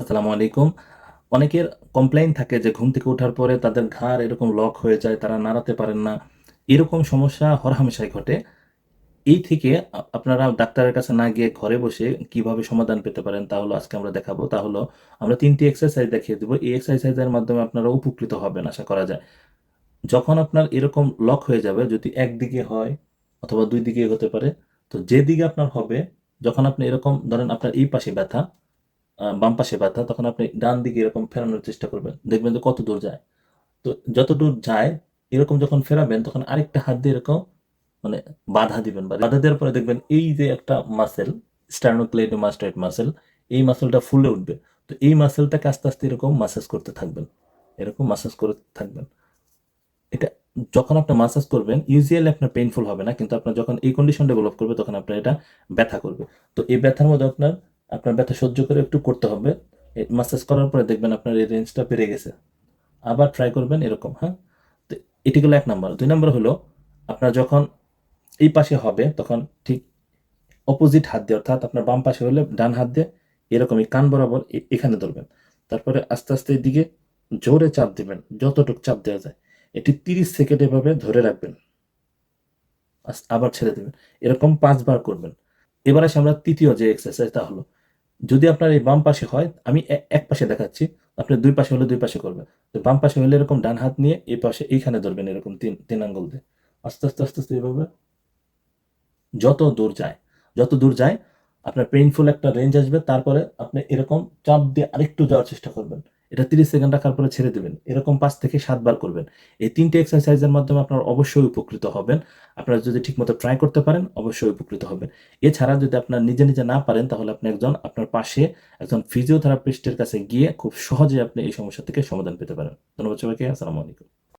আসসালামু আলাইকুম। অনেকের কমপ্লেইন থাকে যে ঘুম থেকে ওঠার পরে তাদের ঘাড় এরকম লক হয়ে যায়, তারা নাড়াতে পারেন না। এরকম সমস্যা হরহামেশাই ঘটে। এই থেকে আপনারা ডাক্তারের কাছে না গিয়ে ঘরে বসে কিভাবে সমাধান পেতে পারেন তা হলো আজকে আমরা দেখাবো। তা হলো আমরা ৩ টি এক্সারসাইজ দেখিয়ে দিব। এই এক্সারসাইজের মাধ্যমে আপনারা উপকৃত হবেন আশা করা যায়। যখন আপনার এরকম লক হয়ে যাবে, যদি একদিকে হয় অথবা ২ দিকেই হতে পারে। তো যেদিকে আপনার হবে, যখন আপনি এরকম ধরেন আপনার এই পাশে ব্যথা, বাম পাশে ব্যথা, তখন আপনি ডান দিকে এরকম ফেরানোর চেষ্টা করবেন। দেখবেন যে কত দূর যায়। তো যতদূর যায় এরকম যখন ফেরাবেন তখন আরেকটা হাত দিয়ে এরকম মানে বাধা দিবেন। বাধা দেওয়ার পরে দেখবেন এই যে একটা মাসল, স্টার্নোক্লেইডোমাস্টাইড মাসল, এই মাসলটা ফুলে উঠবে। তো এই মাসলটাকে আস্তে, আস্তে এরকম মাসাজ করতে থাকবেন। এরকম মাসাজ করে থাকবেন। এটা যখন আপনি মাসাজ করবেন ইউজুয়ালি আপনার পেইনফুল হবে না, কিন্তু আপনার যখন এই কন্ডিশন ডেভেলপ করবে তখন আপনার এটা ব্যথা করবে। তো এই ব্যথার মধ্যে আপনার ব্যথা সহ্য করে একটু করতে হবে। মাসাজ করার পরে দেখবেন আপনার এই রেঞ্জটা বেড়ে গেছে। আবার ট্রাই করবেন এরকম, হ্যাঁ? তো এটি গেল ১ নাম্বার। ২ নাম্বার হলো আপনার যখন এই পাশে হবে তখন ঠিক অপোজিট হাত দিয়ে, অর্থাৎ আপনার বাম পাশে হলে ডান হাত দিয়ে এরকমই কান বরাবর এখানে ধরবেন। তারপরে আস্তে, আস্তে এদিকে জোরে চাপ দিবেন, যতটুক চাপ দেওয়া যায়। এটি ৩০ সেকেন্ড এভাবে ধরে রাখবেন। আবার ছেড়ে দিবেন। এরকম ৫ বার করবেন। এবার আসি আমরা ৩য় যে এক্সারসাইজটা হলো, যদি আপনার এই বাম পাশে হয়, আমি এক পাশে দেখাচ্ছি। আপনার ২ পাশে হলে ২ পাশে করবেন। তো বাম পাশে হলে এরকম ডান হাত নিয়ে এই পাশে এইখানে ধরবেন এরকম ৩ আঙ্গুল দিয়ে। আস্তে, আস্তে, আস্তে, আস্তে এভাবে যত দূর যায়, যত দূর যায় আপনার পেইনফুল একটা রেঞ্জ আসবে। তারপরে আপনি এরকম চাপ দিয়ে আরেকটু যাওয়ার চেষ্টা করবেন। এটা ৩০ সেকেন্ড রাখার পরে ছেড়ে দিবেন। এরকম ৫ থেকে ৭ বার করবেন। এই ৩ টে এক্সারসাইজের মাধ্যমে আপনারা অবশ্যই উপকৃত হবেন। আপনারা যদি ঠিকমতো ট্রাই করতে পারেন অবশ্যই উপকৃত হবেন। এছাড়া যদি আপনার নিজে, নিজে না পারেন তাহলে আপনি আপনার পাশে একজন ফিজিওথেরাপিস্টের কাছে গিয়ে খুব সহজে আপনি এই সমস্যা থেকে সমাধান পেতে পারেন। ধন্যবাদ সবাইকে। আসসালামু আলাইকুম।